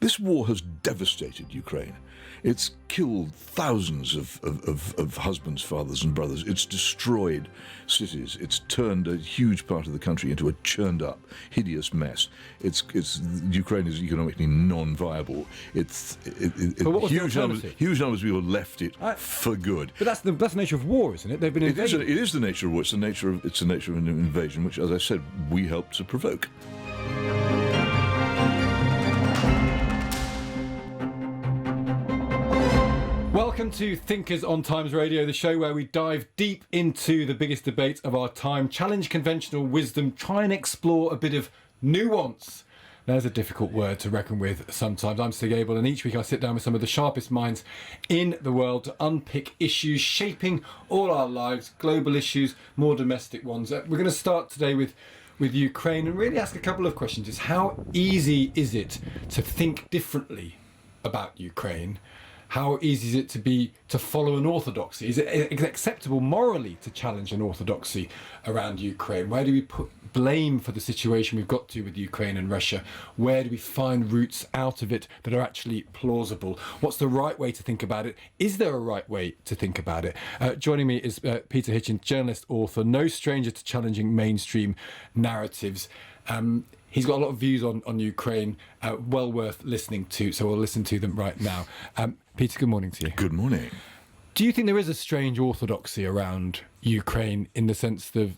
This war has devastated Ukraine. It's killed thousands of husbands, fathers and brothers. It's destroyed cities. It's turned a huge part of the country into a churned up, hideous mess. Ukraine is economically non-viable. Huge numbers of people left it for good. But that's the nature of war, isn't it? They've been invaded. It is the nature of war. It's the nature of an invasion, which, as I said, we helped to provoke. Welcome to Thinkers on Times Radio, the show where we dive deep into the biggest debate of our time, challenge conventional wisdom, try and explore a bit of nuance. There's a difficult word to reckon with sometimes. I'm Stig Abell, and each week I sit down with some of the sharpest minds in the world to unpick issues shaping all our lives, global issues, more domestic ones. We're going to start today with Ukraine and really ask a couple of questions. It's how easy is it to think differently about Ukraine? How easy is it to follow an orthodoxy? Is it acceptable morally to challenge an orthodoxy around Ukraine? Where do we put blame for the situation we've got to with Ukraine and Russia? Where do we find routes out of it that are actually plausible? What's the right way to think about it? Is there a right way to think about it? Joining me is Peter Hitchens, journalist, author, no stranger to challenging mainstream narratives. He's got a lot of views on Ukraine, well worth listening to, so we'll listen to them right now. Peter, good morning to you. Good morning. Do you think there is a strange orthodoxy around Ukraine in the sense that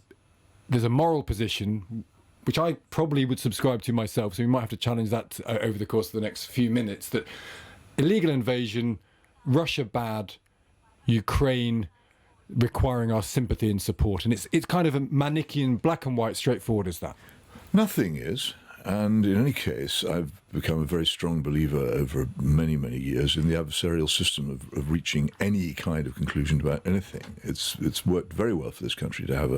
there's a moral position, which I probably would subscribe to myself, so we might have to challenge that over the course of the next few minutes, that illegal invasion, Russia bad, Ukraine requiring our sympathy and support, and it's kind of a Manichaean, black and white, straightforward as that? Nothing is. And in any case, I've become a very strong believer over many, many years in the adversarial system of reaching any kind of conclusion about anything. It's worked very well for this country to have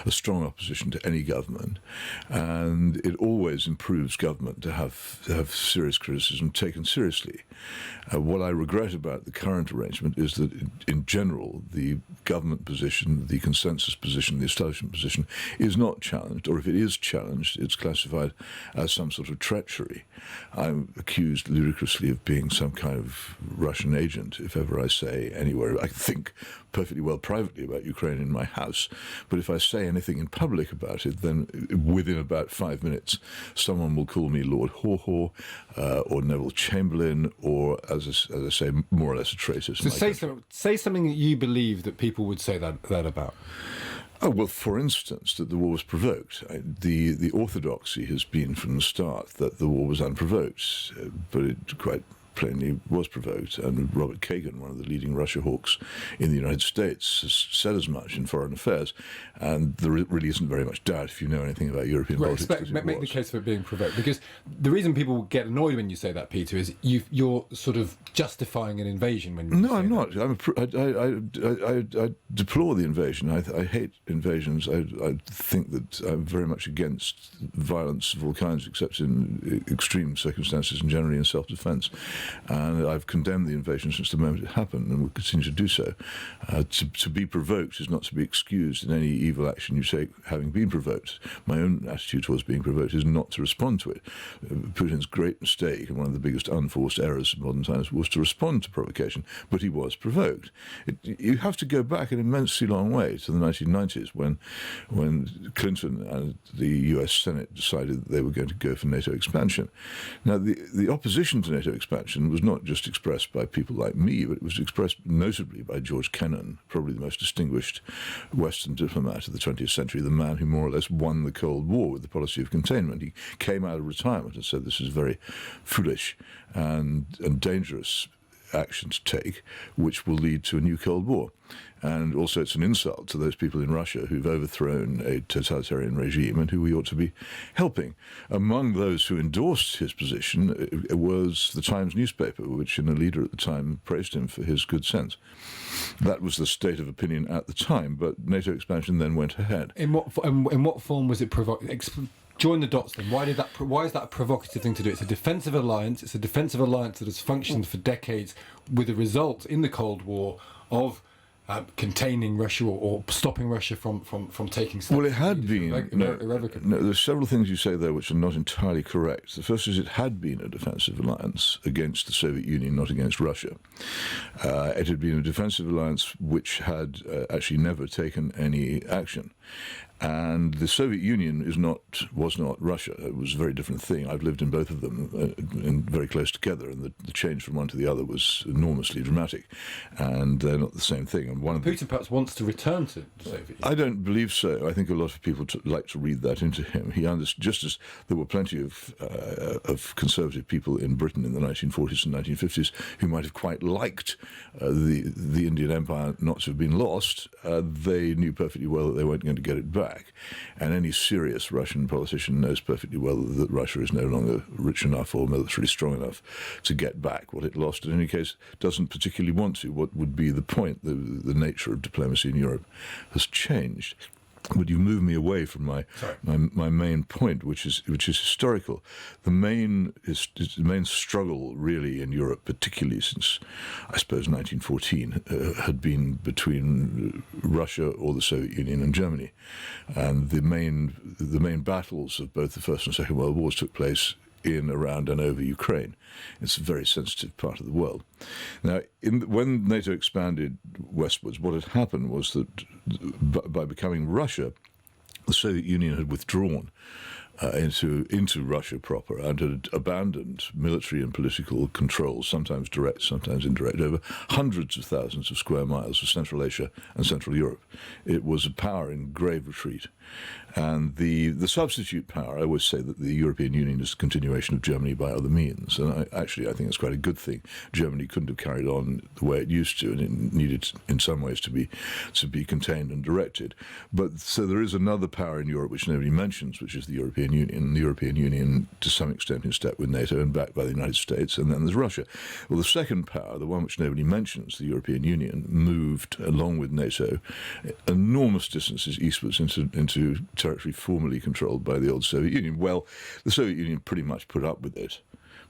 a strong opposition to any government, and it always improves government to have serious criticism taken seriously. What I regret about the current arrangement is that, in general, the government position, the consensus position, the establishment position is not challenged, or if it is challenged, it's classified as some sort of treachery. I'm accused ludicrously of being some kind of Russian agent if ever I say anywhere. I think perfectly well privately about Ukraine in my house, but if I say anything in public about it, then within about 5 minutes someone will call me Lord Haw-Haw or Neville Chamberlain, or, as I say, more or less a traitor. So say something that you believe that people would say that about. Oh, well, for instance, that the war was provoked. The orthodoxy has been from the start that the war was unprovoked, but it quite plainly was provoked. And Robert Kagan, one of the leading Russia hawks in the United States, has said as much in Foreign Affairs. And there really isn't very much doubt, if you know anything about European politics. Make the case for it being provoked, because the reason people get annoyed when you say that, Peter, is you're sort of justifying an invasion. No, I'm not. I deplore the invasion. I hate invasions. I think that I'm very much against violence of all kinds, except in extreme circumstances and generally in self-defence. And I've condemned the invasion since the moment it happened, and will continue to do so. To be provoked is not to be excused in any evil action you take having been provoked. My own attitude towards being provoked is not to respond to it. Putin's great mistake, and one of the biggest unforced errors of modern times, was to respond to provocation, but he was provoked. You have to go back an immensely long way to the 1990s when Clinton and the US Senate decided that they were going to go for NATO expansion. Now, the opposition to NATO expansion was not just expressed by people like me, but it was expressed notably by George Kennan, probably the most distinguished Western diplomat of the 20th century, the man who more or less won the Cold War with the policy of containment. He came out of retirement and said this is very foolish and dangerous action to take, which will lead to a new Cold War. And also it's an insult to those people in Russia who've overthrown a totalitarian regime and who we ought to be helping. Among those who endorsed his position was the Times newspaper, which in a leader at the time praised him for his good sense. That was the state of opinion at the time, but NATO expansion then went ahead. In what form was it Join the dots then. Why is that a provocative thing to do? It's a defensive alliance. It's a defensive alliance that has functioned for decades with a result in the Cold War of containing Russia or stopping Russia from taking steps. Well, it had been. Irrevocably. No, there's several things you say there which are not entirely correct. The first is it had been a defensive alliance against the Soviet Union, not against Russia. It had been a defensive alliance which had actually never taken any action. And the Soviet Union was not Russia. It was a very different thing. I've lived in both of them and very close together, and the change from one to the other was enormously dramatic. And they're not the same thing. And Putin perhaps wants to return to the Soviet Union. I don't believe so. I think a lot of people like to read that into him. Just as there were plenty of conservative people in Britain in the 1940s and 1950s who might have quite liked the Indian Empire not to have been lost, they knew perfectly well that they weren't going to get it back. And any serious Russian politician knows perfectly well that Russia is no longer rich enough or militarily strong enough to get back what it lost. In any case, doesn't particularly want to. What would be the point? The nature of diplomacy in Europe has changed. But you've moved me away from my main point, which is historical. The main struggle really in Europe, particularly since I suppose 1914, had been between Russia or the Soviet Union and Germany, and the main battles of both the First and Second World Wars took place in, around and over Ukraine. It's a very sensitive part of the world. Now, when NATO expanded westwards, what had happened was that by becoming Russia, the Soviet Union had withdrawn into Russia proper and had abandoned military and political control, sometimes direct, sometimes indirect, over hundreds of thousands of square miles of Central Asia and Central Europe. It was a power in grave retreat. And the substitute power, I always say that the European Union is the continuation of Germany by other means. And I think it's quite a good thing. Germany couldn't have carried on the way it used to, and it needed in some ways to be contained and directed. But so there is another power in Europe which nobody mentions, which is the European Union. The European Union, to some extent, in step with NATO and backed by the United States. And then there's Russia. Well, the second power, the one which nobody mentions, the European Union, moved, along with NATO, enormous distances eastwards into territory formerly controlled by the old Soviet Union. Well, the Soviet Union pretty much put up with it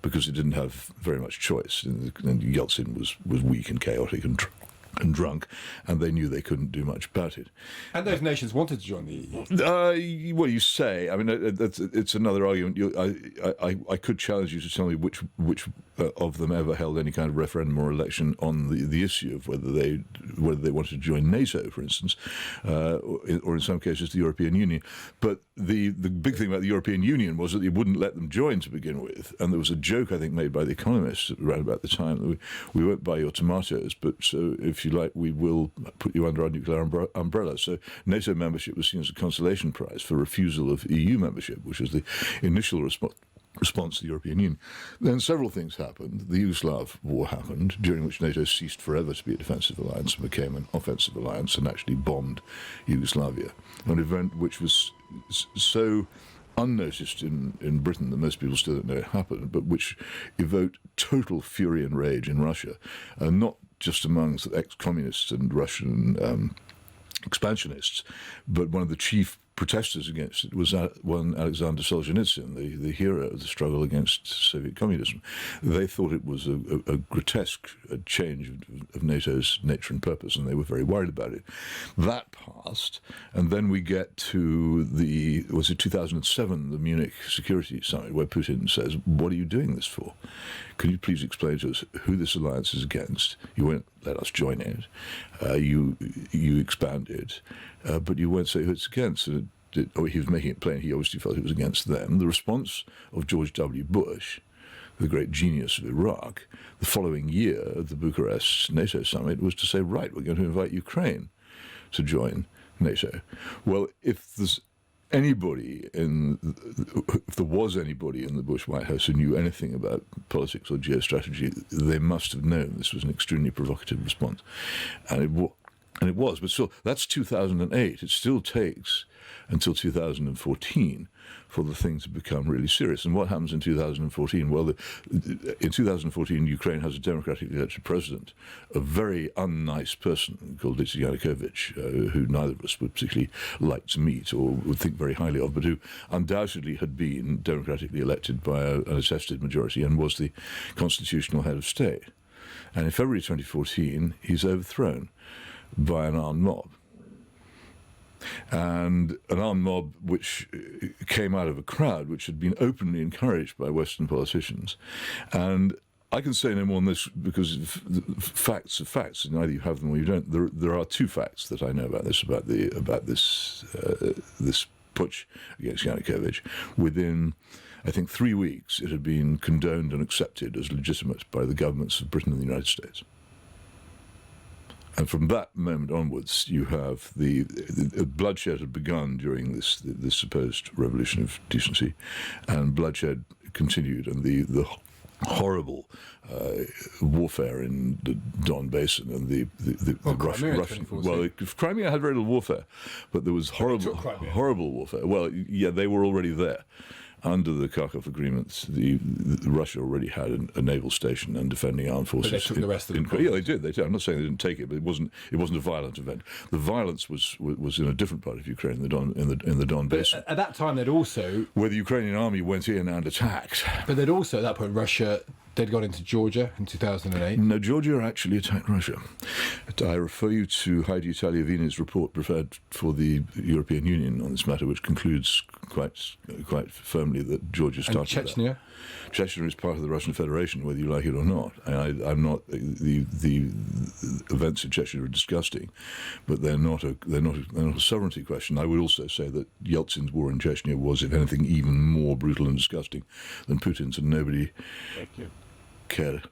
because it didn't have very much choice. And Yeltsin was weak and chaotic and drunk, and they knew they couldn't do much about it. And those nations wanted to join the EU. Well, you say. I mean, it's another argument. I could challenge you to tell me which of them ever held any kind of referendum or election on the issue of whether they wanted to join NATO, for instance, or in some cases the European Union. But the big thing about the European Union was that it wouldn't let them join to begin with, and there was a joke I think made by the economists around about the time that we won't buy your tomatoes, but so if you like, we will put you under our nuclear umbrella. So NATO membership was seen as a consolation prize for refusal of EU membership, which was the initial response to the European Union. Then several things happened. The Yugoslav war happened, during which NATO ceased forever to be a defensive alliance and became an offensive alliance and actually bombed Yugoslavia, an event which was so unnoticed in Britain that most people still don't know it happened, but which evoked total fury and rage in Russia, not just amongst ex-communists and Russian expansionists, but one of the chief protesters against it was one Alexander Solzhenitsyn, the hero of the struggle against Soviet communism. They thought it was a grotesque change of NATO's nature and purpose, and they were very worried about it. That passed, and then we get to 2007, the Munich Security Summit, where Putin says, "What are you doing this for? Can you please explain to us who this alliance is against? You won't let us join it. You expand it, but you won't say who it's against." And he was making it plain he obviously felt it was against them. The response of George W. Bush, the great genius of Iraq, the following year at the Bucharest NATO summit was to say, right, we're going to invite Ukraine to join NATO. Well, if there was anybody in the Bush White House who knew anything about politics or geostrategy, they must have known this was an extremely provocative response. And it was. But still, that's 2008. It still takes until 2014 for the thing to become really serious. And what happens in 2014? Well, in 2014, Ukraine has a democratically elected president, a very unnice person called Yanukovych, who neither of us would particularly like to meet or would think very highly of, but who undoubtedly had been democratically elected by an attested majority and was the constitutional head of state. And in February 2014, he's overthrown. by an armed mob. And an armed mob which came out of a crowd which had been openly encouraged by Western politicians. And I can say no more on this because facts are facts, and either you have them or you don't. There are two facts that I know about this this putsch against Yanukovych. Within, I think, 3 weeks, it had been condoned and accepted as legitimate by the governments of Britain and the United States. And from that moment onwards, you have the bloodshed had begun during this supposed revolution of decency, and bloodshed continued, and the horrible warfare in the Don Basin and the Russian. Well, Crimea had very little warfare, but there was horrible warfare. Well, yeah, they were already there. Under the Kharkov agreements, Russia already had a naval station and defending armed forces. But they took the rest of the Yeah, they did. I'm not saying they didn't take it, but it wasn't a violent event. The violence was in a different part of Ukraine, in the Don Basin. At that time, they'd also, where the Ukrainian army went in and attacked. But they'd also, at that point, they'd got into Georgia in 2008. No, Georgia actually attacked Russia. I refer you to Heidi Tagliavini's report prepared for the European Union on this matter, which concludes quite firmly that Georgia started and Chechnya? Chechnya is part of the Russian Federation, whether you like it or not. I'm not. The events in Chechnya are disgusting, but they're not a sovereignty question. I would also say that Yeltsin's war in Chechnya was, if anything, even more brutal and disgusting than Putin's, and nobody cared.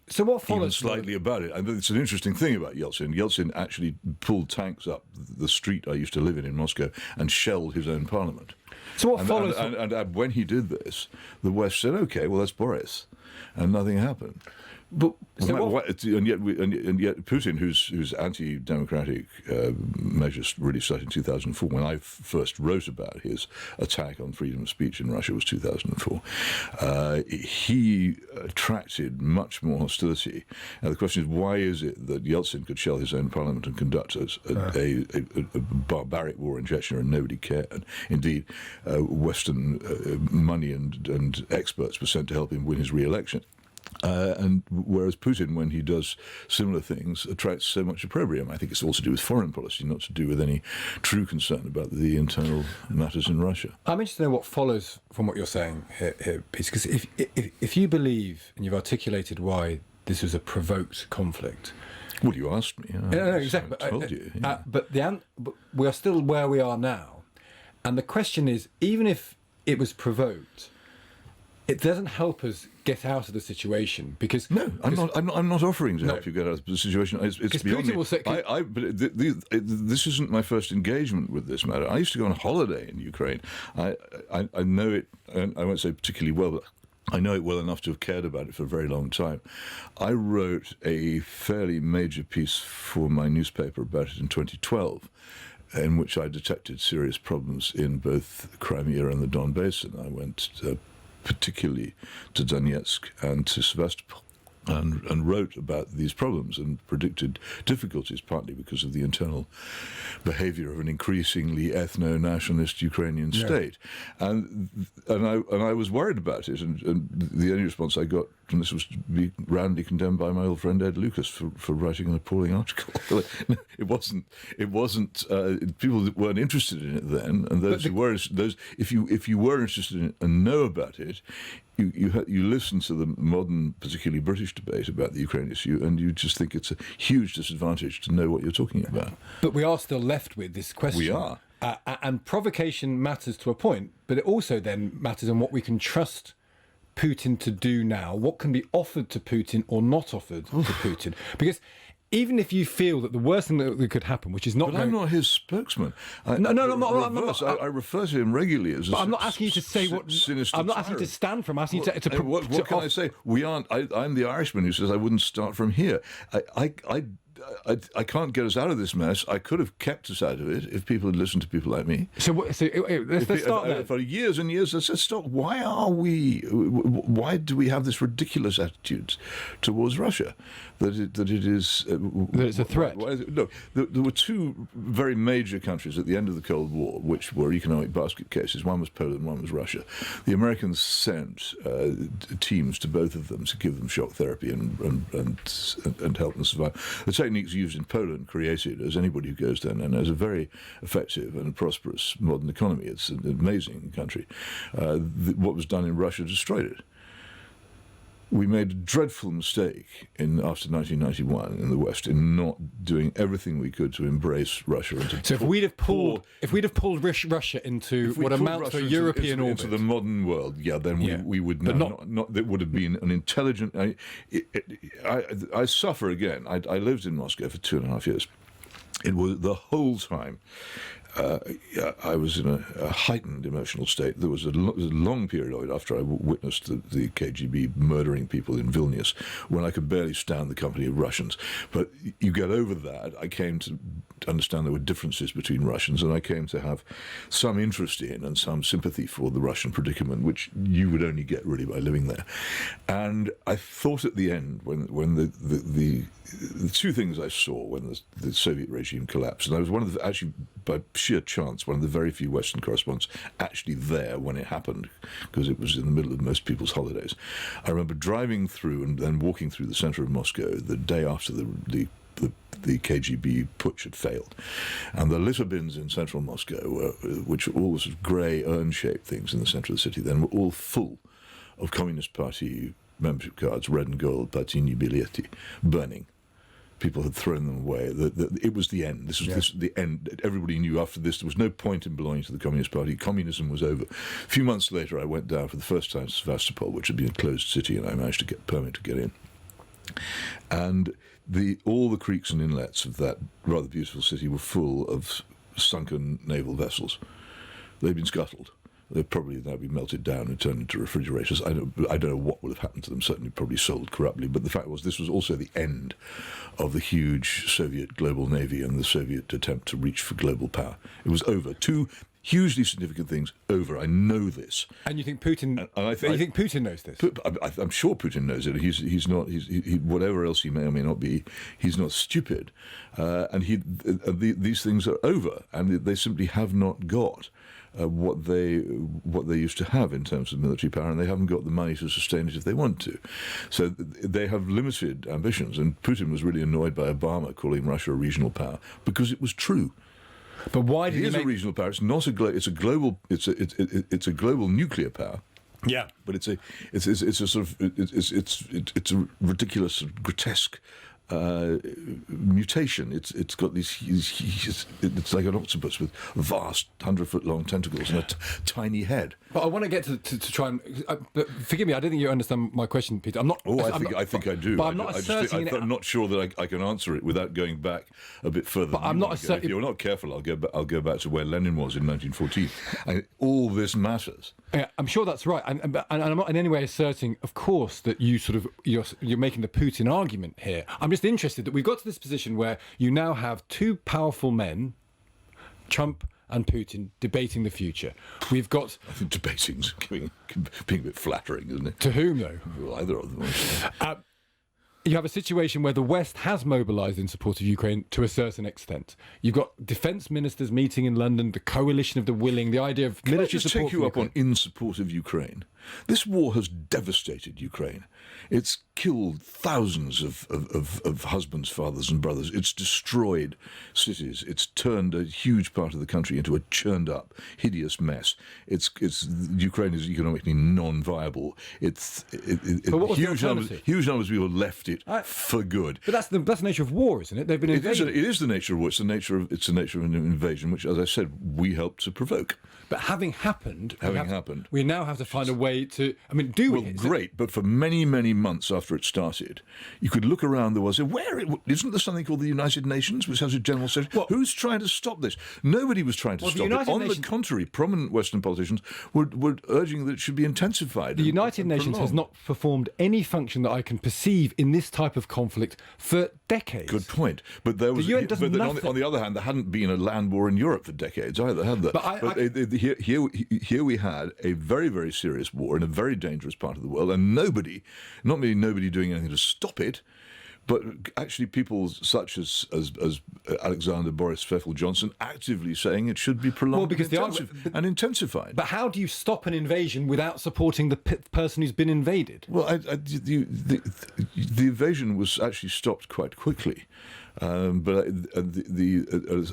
So what follows even slightly about it? And it's an interesting thing about Yeltsin. Yeltsin actually pulled tanks up the street I used to live in Moscow and shelled his own parliament. So what follows? And when he did this, the West said, "Okay, well, that's Boris," and nothing happened. But and yet Putin, whose anti-democratic measures really started in 2004. When I first wrote about his attack on freedom of speech in Russia was 2004. He attracted much more hostility. Now the question is, why is it that Yeltsin could shell his own parliament and conduct a barbaric war in Chechnya and nobody cared? And indeed, Western money and experts were sent to help him win his re-election. And whereas Putin, when he does similar things, attracts so much opprobrium. I think it's all to do with foreign policy, not to do with any true concern about the internal matters in Russia. I'm interested to know what follows from what you're saying here, Peter, because if you believe, and you've articulated why this was a provoked conflict. Well, you asked me. No, exactly. I told you. Yeah. But we are still where we are now. And the question is, even if it was provoked, it doesn't help us get out of the situation because I'm not offering to help you get out of the situation. It's beyond Putin will say, this isn't my first engagement with this matter. I used to go on holiday in Ukraine. I know it, and I won't say particularly well, but I know it well enough to have cared about it for a very long time. I wrote a fairly major piece for my newspaper about it in 2012. In which I detected serious problems in both Crimea and the Don Basin. I went particularly to Donetsk and to Sevastopol, and wrote about these problems and predicted difficulties, partly because of the internal behaviour of an increasingly ethno-nationalist Ukrainian state. And I was worried about it, and the only response I got from this was to be roundly condemned by my old friend Ed Lucas for writing an appalling article. It wasn't. People weren't interested in it then, and those if you were interested in it and know about it, you listen to the modern, particularly British debate about the Ukraine issue, and you just think it's a huge disadvantage to know what you're talking about. But we are still left with this question. We are. And provocation matters to a point, but it also then matters on what we can trust Putin to do now, what can be offered to Putin or not offered to Putin. Because even if you feel that the worst thing that could happen, which is not... But I'm not his spokesman. I refer to him regularly as I'm not asking you to say what... I'm not asking you to stand for him. I'm asking you to what can I say? We aren't... I'm the Irishman who says I wouldn't start from here. I can't get us out of this mess. I could have kept us out of it if people had listened to people like me. So let's start there. For years and years, let's stop. Why do we have this ridiculous attitude towards Russia? That it's a threat. Look, there were two very major countries at the end of the Cold War which were economic basket cases. One was Poland, one was Russia. The Americans sent teams to both of them to give them shock therapy and help them survive. The take techniques used in Poland created, as anybody who goes there and knows, a very effective and prosperous modern economy. It's an amazing country. What was done in Russia destroyed it. We made a dreadful mistake after 1991 in the West in not doing everything we could to embrace Russia. So if we'd have pulled Russia into what amounts to a European orbit, into the modern world, then we would not. That would have been an intelligent. I suffer again. I lived in Moscow for 2.5 years. It was the whole time. I was in a heightened emotional state. There was a long period after I witnessed the KGB murdering people in Vilnius when I could barely stand the company of Russians. But you get over that. I came to understand there were differences between Russians, and I came to have some interest in and some sympathy for the Russian predicament, which you would only get really by living there. And I thought at the end, when the two things I saw when the Soviet regime collapsed, and I was one of the, actually by sheer chance, one of the very few Western correspondents actually there when it happened, because it was in the middle of most people's holidays. I remember driving through and then walking through the centre of Moscow the day after the KGB putsch had failed, and the litter bins in central Moscow, which were all sort of grey urn-shaped things in the centre of the city, then were all full of Communist Party membership cards, red and gold, partийные билеты, burning. People had thrown them away. It was the end. This was the end. Everybody knew after this there was no point in belonging to the Communist Party. Communism was over. A few months later, I went down for the first time to Sevastopol, which had been a closed city, and I managed to get a permit to get in. And all the creeks and inlets of that rather beautiful city were full of sunken naval vessels. They'd been scuttled. They'd probably now be melted down and turned into refrigerators. I don't know what would have happened to them, certainly probably sold corruptly. But the fact was, this was also the end of the huge Soviet global navy and the Soviet attempt to reach for global power. It was over. Two hugely significant things over. I know this. And you think Putin? You think Putin knows this? I'm sure Putin knows it. He's not. Whatever else he may or may not be, he's not stupid. And these things are over, and they simply have not got what they used to have in terms of military power, and they haven't got the money to sustain it if they want to. So they have limited ambitions, and Putin was really annoyed by Obama calling Russia a regional power because it was true. But why did he a regional power? It's not it's a global. It's a global nuclear power. Yeah, but it's a ridiculous, sort of grotesque mutation. It's got these. It's like an octopus with vast 100-foot-long tentacles and a tiny head. But I want to get to try and. But forgive me, I don't think you understand my question, Peter. I'm not. Oh, I think I do. But I'm not asserting. I'm not sure that I can answer it without going back a bit further. But I'm not asserting. If you're not careful, I'll go back to where Lenin was in 1914. And all this matters. Yeah, I'm sure that's right, and I'm not in any way asserting, of course, that you're making the Putin argument here. I'm just interested that we've got to this position where you now have two powerful men, Trump and Putin, debating the future. We've got. I think debating's being a bit flattering, isn't it? To whom, though? Well, either of them. You have a situation where the West has mobilised in support of Ukraine to a certain extent. You've got defence ministers meeting in London, the coalition of the willing, the idea of military support. Can I just take you up on in support of Ukraine? This war has devastated Ukraine. It's killed thousands of husbands, fathers and brothers. It's destroyed cities. It's turned a huge part of the country into a churned up, hideous mess. Ukraine is economically non-viable. Huge numbers of people left it for good. But that's the nature of war, isn't it? They've been invaded. It is the nature of war. It's the nature of an invasion, which, as I said, we helped to provoke. But having happened, we now have to find a way to. I mean, do we? Well, great. But for many, many months after it started, you could look around the world and say, isn't there something called the United Nations, which has a general secretary? Who's trying to stop this? Nobody was trying to stop it. On the contrary, prominent Western politicians were urging that it should be intensified. The United Nations has not performed any function that I can perceive in this type of conflict for decades. Good point. But there was. On the other hand, there hadn't been a land war in Europe for decades either, had there? Here we had a very, very serious war in a very dangerous part of the world, and nobody doing anything to stop it, But actually, people such as Alexander Boris Pfeffel Johnson actively saying it should be prolonged Well, because and intensified. But how do you stop an invasion without supporting the person who's been invaded? Well, the invasion was actually stopped quite quickly. But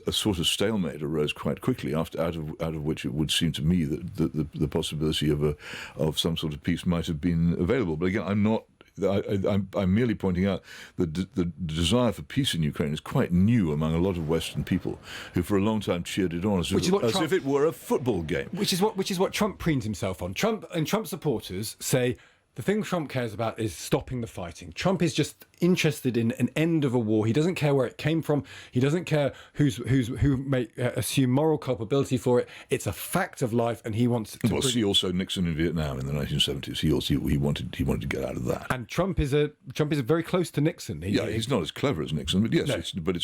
a sort of stalemate arose quite quickly out of which it would seem to me that the possibility of some sort of peace might have been available. But again, I'm merely pointing out that the desire for peace in Ukraine is quite new among a lot of Western people who for a long time cheered it on as if it were a football game. Which is what Trump preens himself on. Trump supporters say the thing Trump cares about is stopping the fighting. Trump is just interested in an end of a war. He doesn't care where it came from. He doesn't care who may assume moral culpability for it. It's a fact of life, and he wants to. Well, see also Nixon in Vietnam in the 1970s. He wanted to get out of that. And Trump is very close to Nixon. He's not as clever as Nixon, but yes,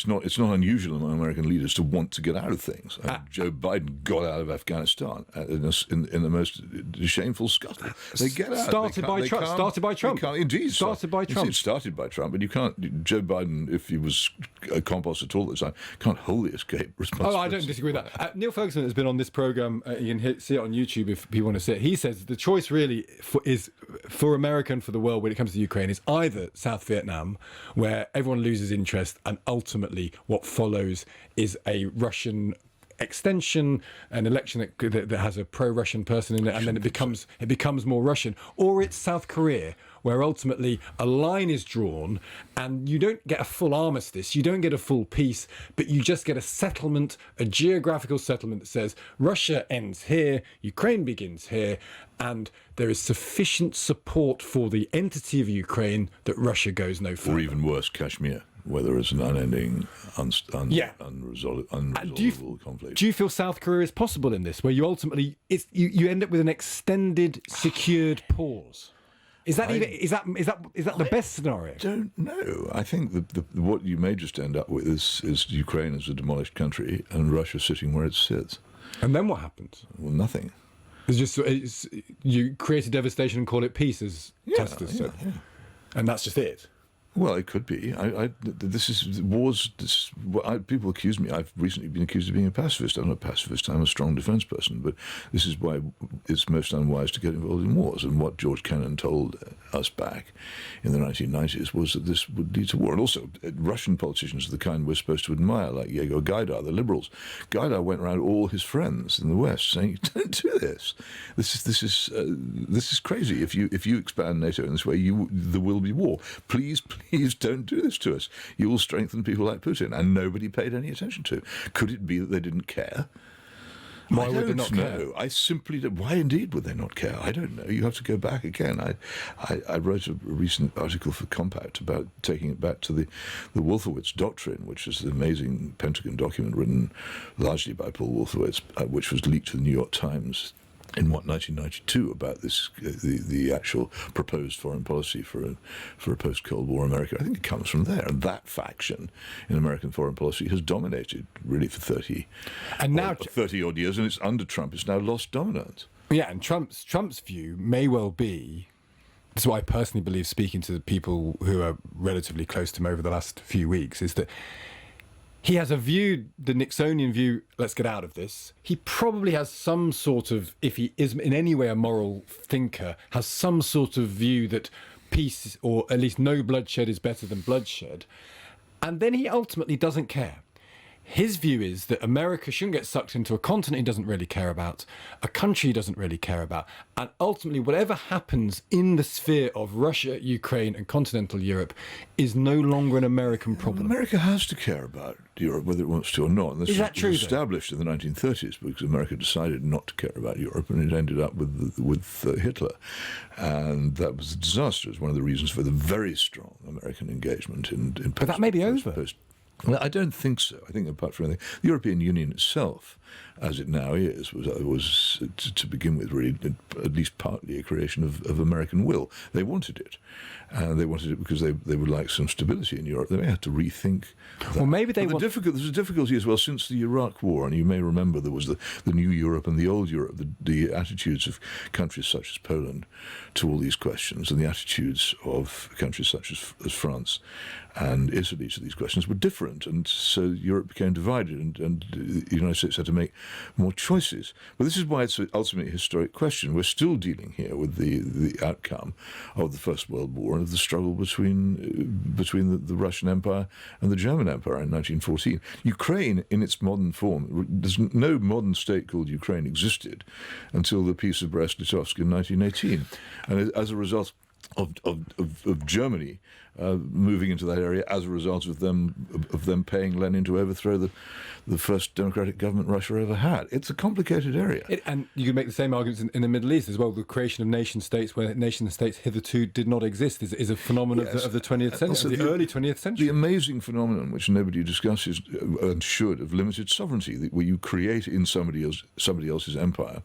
no. it's not unusual among American leaders to want to get out of things. Joe Biden got out of Afghanistan in the most shameful scuttle. They get out. Started by Trump. Indeed, started by Trump. It started by Trump. But you can't, Joe Biden, if he was a compost at all at the time, can't wholly escape responsibility. Oh, I don't disagree with that. Neil Ferguson has been on this programme. You can see it on YouTube if people want to see it. He says the choice really is for America and for the world when it comes to Ukraine is either South Vietnam, where everyone loses interest, and ultimately what follows is a Russian extension, an election that has a pro-Russian person in it, and then it becomes more Russian, or it's South Korea, where ultimately a line is drawn and you don't get a full armistice, you don't get a full peace, but you just get a settlement, a geographical settlement that says Russia ends here, Ukraine begins here, and there is sufficient support for the entity of Ukraine that Russia goes no further. Or even worse, Kashmir, where there is an unending, unresolvable conflict. Do you feel South Korea is possible in this, where you ultimately you end up with an extended, secured pause? Is that the best scenario? I don't know. I think what you may just end up with is Ukraine as a demolished country and Russia sitting where it sits. And then what happens? Well, nothing. You create a devastation and call it peace, as Tacitus said. Yeah. And that's just it. Well, it could be. This is wars. People accuse me. I've recently been accused of being a pacifist. I'm not a pacifist. I'm a strong defence person. But this is why it's most unwise to get involved in wars. And what George Kennan told us back in the 1990s was that this would lead to war. And also, Russian politicians of the kind we're supposed to admire, like Yegor Gaidar, the liberals. Gaidar went around all his friends in the West saying, "Don't do this. This is crazy. If you expand NATO in this way, there will be war. Please don't do this to us. You will strengthen people like Putin." And nobody paid any attention to. Could it be that they didn't care? Why would they not care? I simply don't. Why indeed would they not care? I don't know. You have to go back again. I wrote a recent article for Compact about taking it back to the Wolfowitz Doctrine, which is an amazing Pentagon document written largely by Paul Wolfowitz, which was leaked to the New York Times in 1992 about this, the actual proposed foreign policy for a post-Cold War America. I think it comes from there, and that faction in American foreign policy has dominated really for 30 odd years, and it's under Trump. It's now lost dominance. Yeah, and Trump's view may well be. This is what I personally believe, speaking to the people who are relatively close to him over the last few weeks, is that he has a view, the Nixonian view, let's get out of this. He probably has some sort of, if he is in any way a moral thinker, has some sort of view that peace, or at least no bloodshed, is better than bloodshed. And then he ultimately doesn't care. His view is that America shouldn't get sucked into a continent he doesn't really care about, a country he doesn't really care about, and ultimately whatever happens in the sphere of Russia, Ukraine and continental Europe is no longer an American problem. America has to care about Europe, whether it wants to or not. And this is that true? Established in the 1930s because America decided not to care about Europe, and it ended up with Hitler, and that was a disaster. It was one of the reasons for the very strong American engagement in but that may be over. Well, I don't think so. I think apart from anything, the European Union itself, as it now is, was to begin with, really, at least partly a creation of American will. They wanted it. They wanted it because they would like some stability in Europe. They may have to rethink that. Well, maybe they there's a difficulty as well since the Iraq War, and you may remember there was the new Europe and the old Europe, the attitudes of countries such as Poland to all these questions, and the attitudes of countries such as France and Italy to these questions were different, and so Europe became divided, and the United States had to make more choices. But this is why it's ultimately a historic question. We're still dealing here with the outcome of the First World War and of the struggle between the Russian Empire and the German Empire in 1914. Ukraine, in its modern form, there's no modern state called Ukraine existed until the Peace of Brest-Litovsk in 1918, and as a result of Germany moving into that area as a result of them paying Lenin to overthrow the first democratic government Russia ever had. It's a complicated area. And you can make the same arguments in the Middle East as well. The creation of nation states where nation states hitherto did not exist is a phenomenon of the 20th century, the early 20th century. The amazing phenomenon, which nobody discusses and should, of limited sovereignty, where you create in somebody else's empire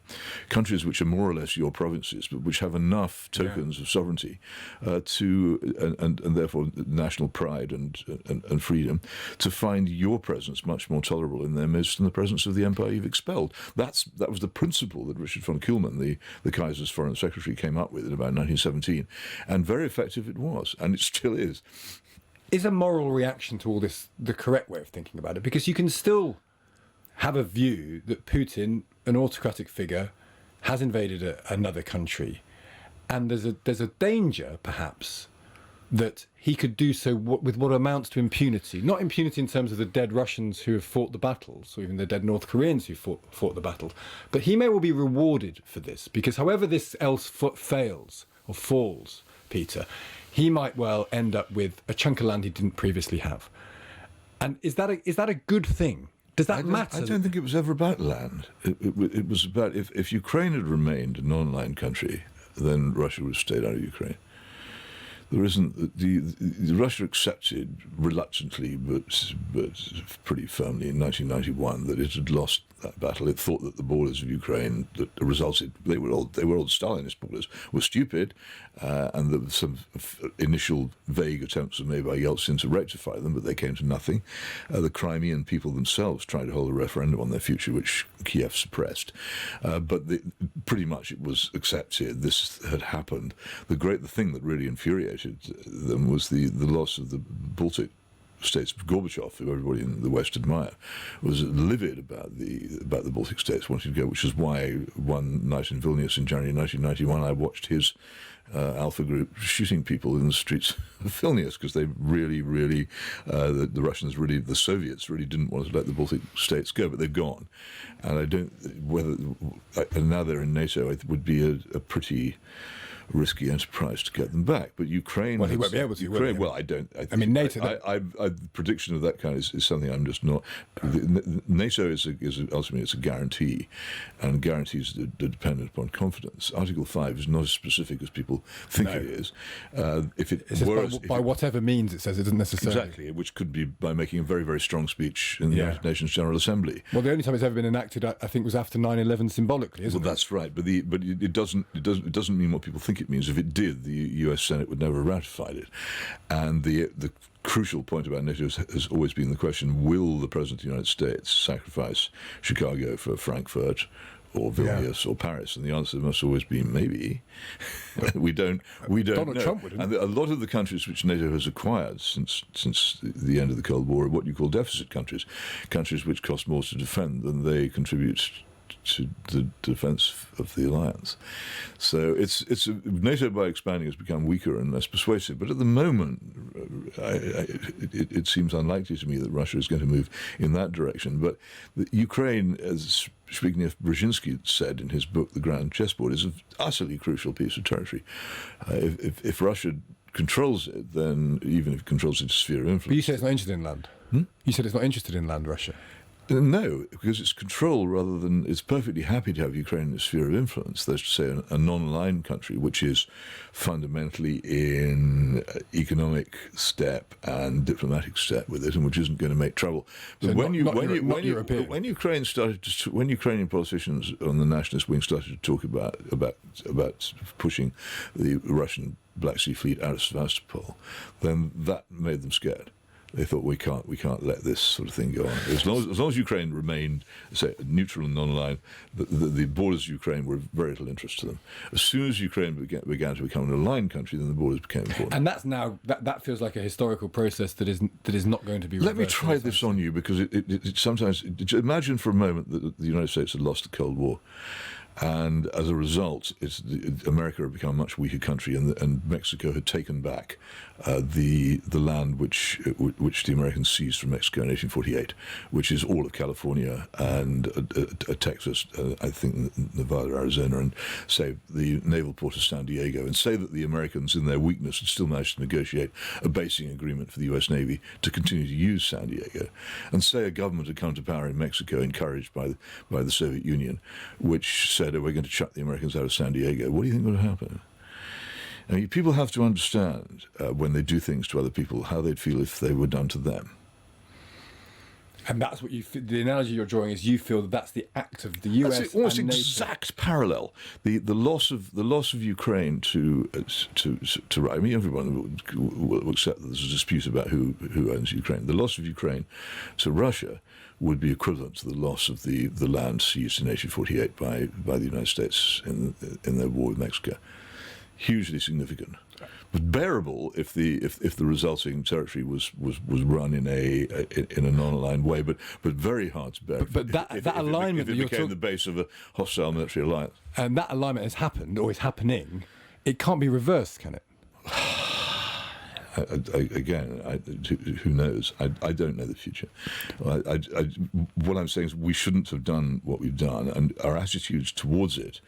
countries which are more or less your provinces, but which have enough tokens of sovereignty and therefore national pride and freedom to find your presence much more tolerable in their midst than the presence of the empire you've expelled. That was the principle that Richard von Kuhlmann, the Kaiser's foreign secretary, came up with in about 1917, and very effective it was, and it still is. Is a moral reaction to all this the correct way of thinking about it? Because you can still have a view that Putin, an autocratic figure, has invaded another country, and there's a danger, perhaps, that he could do so with what amounts to impunity. Not impunity in terms of the dead Russians who have fought the battles, or even the dead North Koreans who fought the battles, but he may well be rewarded for this, because however this else fails or falls, Peter, he might well end up with a chunk of land he didn't previously have. And is that a good thing? Does that matter? I don't think it was ever about land. It was about if Ukraine had remained a non-aligned country, then Russia would have stayed out of Ukraine. There isn't the Russia accepted reluctantly, but pretty firmly in 1991 that it had lost that battle. It thought that the borders of Ukraine that resulted they were old Stalinist borders were stupid, and there was some initial vague attempts were made by Yeltsin to rectify them, but they came to nothing. The Crimean people themselves tried to hold a referendum on their future, which Kiev suppressed, but pretty much it was accepted. This had happened. The thing that really infuriated them was the loss of the Baltic states. Gorbachev, who everybody in the West admire, was livid about the Baltic states wanting to go, which is why one night in Vilnius in January 1991 I watched his Alpha group shooting people in the streets of Vilnius, because they really, the Russians really, the Soviets really didn't want to let the Baltic states go, but they've gone. And I don't, and now they're in NATO, it would be a pretty risky enterprise to get them back. But Ukraine... Well, he won't be able to, will he? Well, I don't... I mean, NATO... The prediction of that kind is something I'm just not... NATO is ultimately it's a guarantee, and guarantees are dependent upon confidence. Article 5 is not as specific as people think it is. If it were... By whatever means, it says it doesn't necessarily... Exactly, which could be by making a very, very strong speech in the United Nations General Assembly. Well, the only time it's ever been enacted, I think, was after 9/11 symbolically, isn't it? Well, that's right, but it doesn't mean what people think it means. If it did, the US Senate would never have ratified it. And the crucial point about NATO has always been the question, will the President of the United States sacrifice Chicago for Frankfurt or Vilnius or Paris? And the answer must always be maybe. we don't Donald know. Trump wouldn't. And a lot of the countries which NATO has acquired since the end of the Cold War are what you call deficit countries which cost more to defend than they contribute to the defence of the alliance. So NATO by expanding has become weaker and less persuasive. But at the moment, it seems unlikely to me that Russia is going to move in that direction. But Ukraine, as Zbigniew Brzezinski said in his book, The Grand Chessboard, is an utterly crucial piece of territory. If Russia controls it, then even if it controls its sphere of influence... But you say it's not interested in land. You said it's not interested in land, Russia. No, because it's control rather than it's perfectly happy to have Ukraine in a sphere of influence. That's to say, a non-aligned country, which is fundamentally in economic step and diplomatic step with it, and which isn't going to make trouble. But So when European. when Ukrainian politicians on the nationalist wing started to talk about pushing the Russian Black Sea Fleet out of Sevastopol, then that made them scared. They thought we can't let this sort of thing go on. As long as Ukraine remained, say, neutral and non-aligned, the borders of Ukraine were of very little interest to them. As soon as Ukraine began to become an aligned country, then the borders became important. And that's now that feels like a historical process that is not going to be reversed. Let me try this on you, because it sometimes imagine for a moment that the United States had lost the Cold War. And as a result, America had become a much weaker country, and Mexico had taken back the land which the Americans seized from Mexico in 1848, which is all of California and Texas, I think Nevada, Arizona, and say the naval port of San Diego, and say that the Americans, in their weakness, had still managed to negotiate a basing agreement for the U.S. Navy to continue to use San Diego, and say a government had come to power in Mexico, encouraged by the Soviet Union, which said, "Oh, we're going to chuck the Americans out of San Diego." What do you think would happen? I mean, people have to understand when they do things to other people how they'd feel if they were done to them. And that's what the analogy you're drawing is you feel that that's the act of the US. That's almost and NATO. exact parallel. The loss of Ukraine to I mean, everyone will accept that there's a dispute about who owns Ukraine. The loss of Ukraine to Russia would be equivalent to the loss of the land seized in 1848 by the United States in their war with Mexico. Hugely significant, but bearable if the resulting territory was run in a non-aligned way, but very hard to bear. But that alignment if it became the base of a hostile military alliance, and that alignment has happened or is happening, it can't be reversed, can it? Who knows? I don't know the future. What I'm saying is we shouldn't have done what we've done, and our attitudes towards it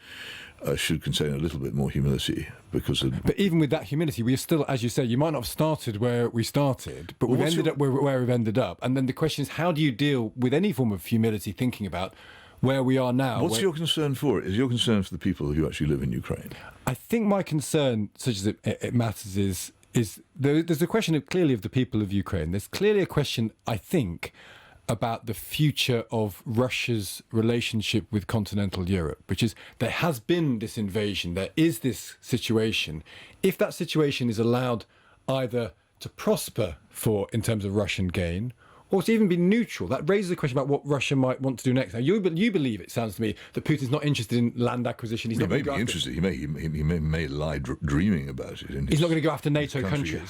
should contain a little bit more humility. But even with that humility, we are still, as you say, you might not have started where we started, but we've ended up where we've ended up. And then the question is, how do you deal with any form of humility, thinking about where we are now? What's your concern for? Is your concern for the people who actually live in Ukraine? I think my concern, such as it matters, is there's a question clearly of the people of Ukraine. There's clearly a question, I think, about the future of Russia's relationship with continental Europe, which is there has been this invasion, there is this situation. If that situation is allowed either to prosper in terms of Russian gain, or to even be neutral, that raises a question about what Russia might want to do next. Now, you believe, it sounds to me, that Putin's not interested in land acquisition. He may be interested. He may lie dreaming about it. He's not going to go after NATO countries.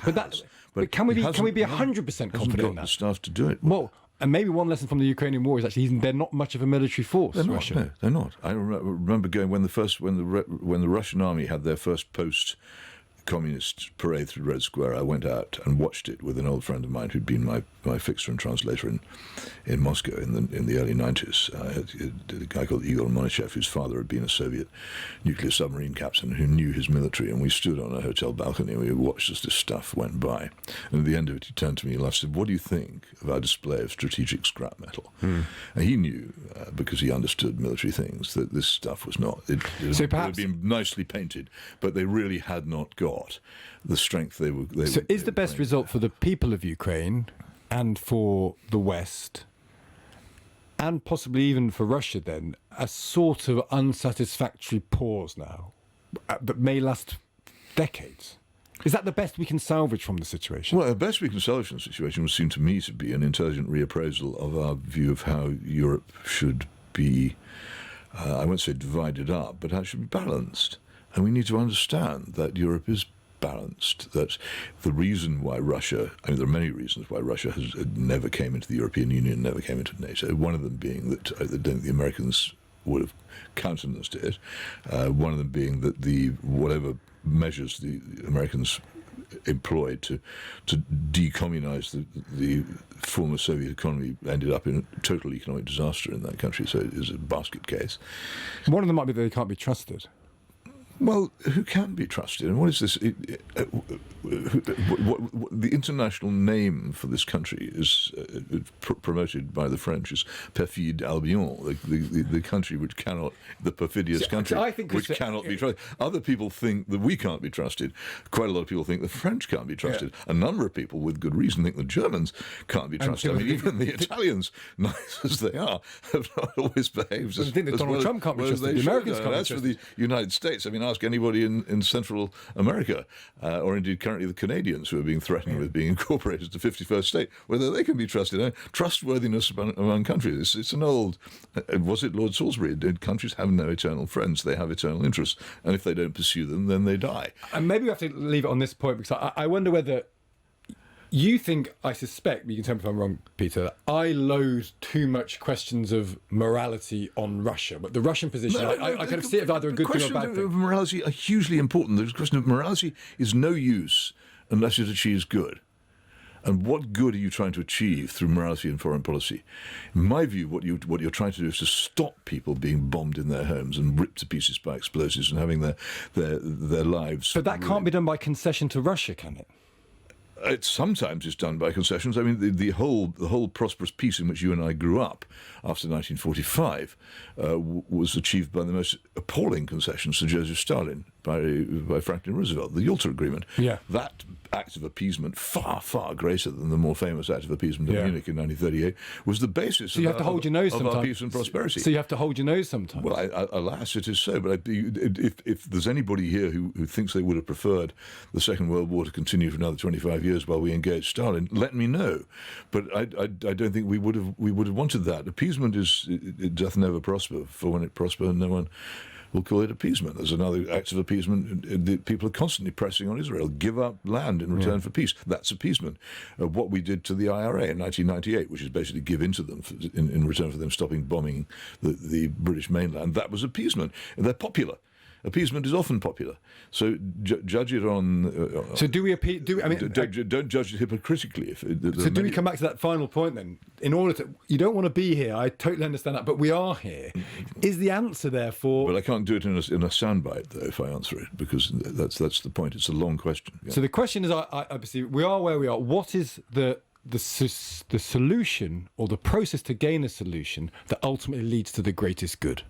But can we be 100% confident in that? Got the staff to do it. Well, and maybe one lesson from the Ukrainian war is actually they're not much of a military force. Russia. No, they're not. I remember going when the Russian army had their first post-communist parade through Red Square. I went out and watched it with an old friend of mine who'd been my fixer and translator in Moscow in the early 90s. I had a guy called Igor Monichev, whose father had been a Soviet nuclear submarine captain who knew his military, and we stood on a hotel balcony and we watched as this stuff went by. And at the end of it, he turned to me and laughed and said, "What do you think of our display of strategic scrap metal?" And he knew, because he understood military things, that this stuff was not. It had been nicely painted, but they really had not got the strength they were. So is the best result for the people of Ukraine and for the West, and possibly even for Russia, then, a sort of unsatisfactory pause now that may last decades? Is that the best we can salvage from the situation? Well, the best we can salvage from the situation would seem to me to be an intelligent reappraisal of our view of how Europe should be, I won't say divided up, but how it should be balanced. And we need to understand that Europe is balanced, that the reason why Russia, there are many reasons why Russia has never came into the European Union, never came into NATO, one of them being that I don't think the Americans would have countenanced it, one of them being that whatever measures the Americans employed to decommunize the former Soviet economy ended up in a total economic disaster in that country, so it is a basket case. One of them might be that they can't be trusted. Well, who can be trusted? And what is this? The international name for this country is promoted by the French as Perfide Albion, the country which cannot, the perfidious country which cannot be trusted. Other people think that we can't be trusted. Quite a lot of people think the French can't be trusted. Yeah. A number of people, with good reason, think the Germans can't be trusted. I mean, even the Italians, nice as they are, have not always behaved as think that Donald Trump can't be trusted. The Americans can't be trusted. As for the United States, I mean, ask anybody in Central America, or indeed currently the Canadians who are being threatened with being incorporated to the 51st state, whether they can be trusted. I mean, trustworthiness among countries, it's an old, was it Lord Salisbury? Countries have no eternal friends, they have eternal interests, and if they don't pursue them, then they die. And maybe we have to leave it on this point, because I wonder whether you think, I suspect, you can tell me if I'm wrong, Peter, that I load too much questions of morality on Russia. But the Russian position, I kind of see it as either a good thing or a bad thing. Questions of morality are hugely important. The question of morality is no use unless it achieves good. And what good are you trying to achieve through morality and foreign policy? In my view, what you're trying to do is to stop people being bombed in their homes and ripped to pieces by explosives and having their lives. But that can't be done by concession to Russia, can it? It sometimes is done by concessions. I mean, the whole prosperous peace in which you and I grew up after 1945 was achieved by the most appalling concessions to Joseph Stalin by Franklin Roosevelt, the Yalta Agreement. Yeah. That act of appeasement, far, far greater than the more famous act of appeasement in Munich in 1938, was the basis of our peace and prosperity. So you have to hold your nose sometimes. Well, alas, it is so. But if there's anybody here who thinks they would have preferred the Second World War to continue for another 25 years while we engaged Stalin, let me know. But I don't think we would have wanted that. Appeasement it doth never prosper, for when it prosper, no one will call it appeasement. There's another act of appeasement. People are constantly pressing on Israel, give up land in return for peace. That's appeasement. What we did to the IRA in 1998, which is basically give in to them in return for them stopping bombing the British mainland, that was appeasement. And they're popular. Appeasement is often popular, so judge it on. So do we appease? Don't judge it hypocritically. Do we come back to that final point then? In order to, you don't want to be here. I totally understand that, but we are here. Is the answer therefore? Well, I can't do it in a soundbite though. If I answer it, because that's the point. It's a long question. Yeah. So the question is, obviously, we are where we are. What is the solution or the process to gain a solution that ultimately leads to the greatest good?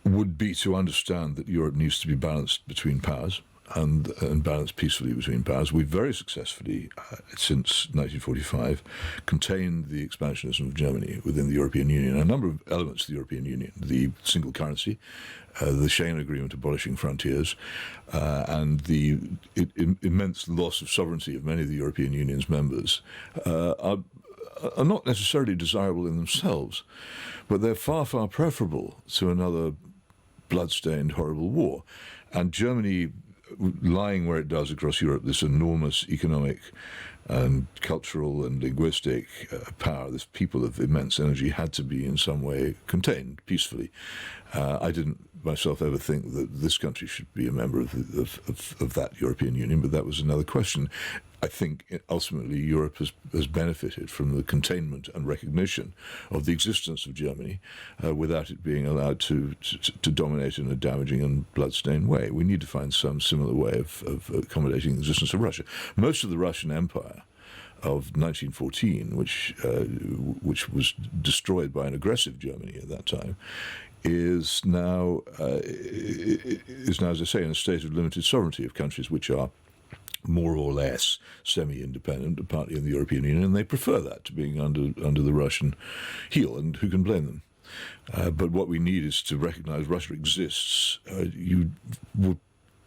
Would be to understand that Europe needs to be balanced between powers and balanced peacefully between powers. We've very successfully, since 1945, contained the expansionism of Germany within the European Union. A number of elements of the European Union, the single currency, the Schengen Agreement abolishing frontiers, and the immense loss of sovereignty of many of the European Union's members, are not necessarily desirable in themselves, but they're far, far preferable to another blood-stained, horrible war. And Germany, lying where it does across Europe, this enormous economic and cultural and linguistic power, this people of immense energy, had to be in some way contained peacefully. I didn't myself ever think that this country should be a member of that European Union, but that was another question. I think ultimately Europe has benefited from the containment and recognition of the existence of Germany without it being allowed to dominate in a damaging and bloodstained way. We need to find some similar way of accommodating the existence of Russia. Most of the Russian Empire of 1914, which was destroyed by an aggressive Germany at that time, is now, as I say, in a state of limited sovereignty of countries which are more or less semi-independent, partly in the European Union, and they prefer that to being under the Russian heel, and who can blame them? But what we need is to recognize Russia exists.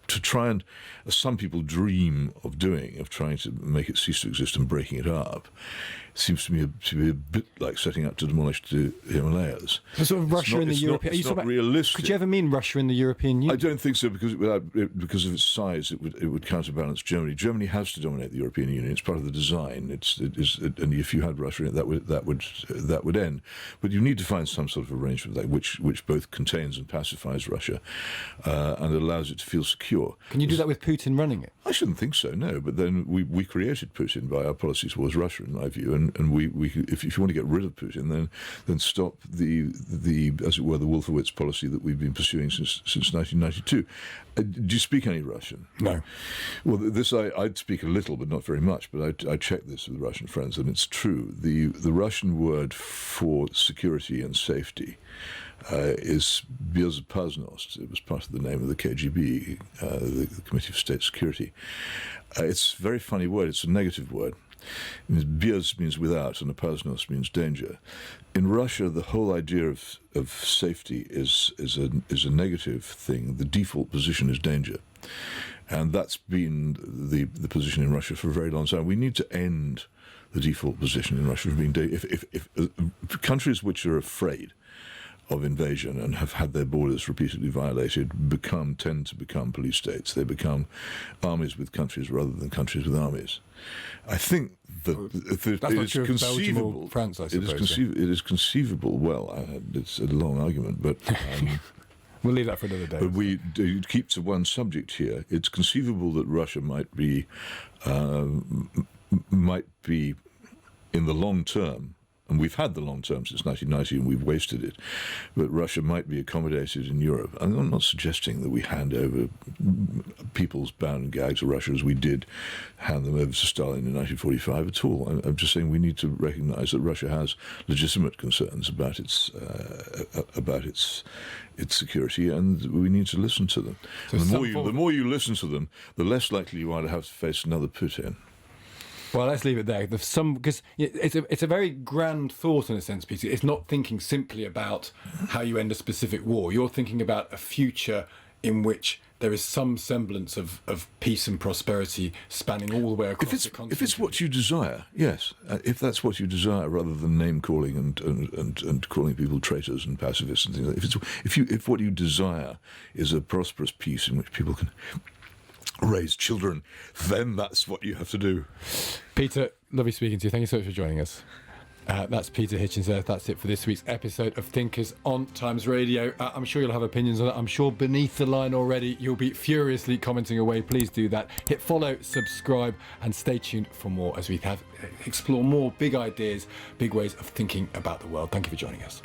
To try and, as some people dream of doing, of trying to make it cease to exist and breaking it up, seems to me to be a bit like setting out to demolish the Himalayas. So sort of Russia in the European... It's not realistic. Could you ever mean Russia in the European Union? I don't think so, because of its size, it would counterbalance Germany. Germany has to dominate the European Union. It's part of the design. And if you had Russia, that would end. But you need to find some sort of arrangement which both contains and pacifies Russia, and allows it to feel secure secure. Can you do that with Putin running it? I shouldn't think so, no. But then we created Putin by our policy towards Russia, in my view. And if you want to get rid of Putin, then stop the as it were, the Wolfowitz policy that we've been pursuing since 1992. Do you speak any Russian? No. Well, this I'd speak a little, but not very much. But I checked this with Russian friends, and it's true. The Russian word for security and safety is bezopasnost. It was part of the name of the KGB, the Committee for State Security. It's a very funny word. It's a negative word. Bez means without, and apasnost means danger. In Russia, the whole idea of safety is a negative thing. The default position is danger. And that's been the position in Russia for a very long time. We need to end the default position in Russia from being if countries which are afraid of invasion and have had their borders repeatedly violated tend to become police states. They become armies with countries rather than countries with armies. I think that it is conceivable. France, I suppose. It is conceivable. Well, it's a long argument, but we'll leave that for another day. But we do keep to one subject here. It's conceivable that Russia might be in the long term. And we've had the long term since 1990 and we've wasted it. But Russia might be accommodated in Europe. I'm not suggesting that we hand over people's bound and gagged to Russia as we did hand them over to Stalin in 1945 at all. I'm just saying we need to recognise that Russia has legitimate concerns about its security, and we need to listen to them. So the more you listen to them, the less likely you are to have to face another Putin. Well, let's leave it there. Because it's a very grand thought in a sense, Peter. It's not thinking simply about how you end a specific war. You're thinking about a future in which there is some semblance of peace and prosperity spanning all the way across the continent. If it's what you desire, yes. If that's what you desire, rather than name calling and calling people traitors and pacifists and things like that. If what you desire is a prosperous peace in which people can raise children, then that's what you have to do. Peter, lovely speaking to you. Thank you so much for joining us. That's Peter Hitchens there. That's it for this week's episode of Thinkers on Times Radio. I'm sure you'll have opinions on it. I'm sure beneath the line already you'll be furiously commenting away. Please do that. Hit follow, subscribe, and stay tuned for more as we explore more big ideas, big ways of thinking about the world. Thank you for joining us.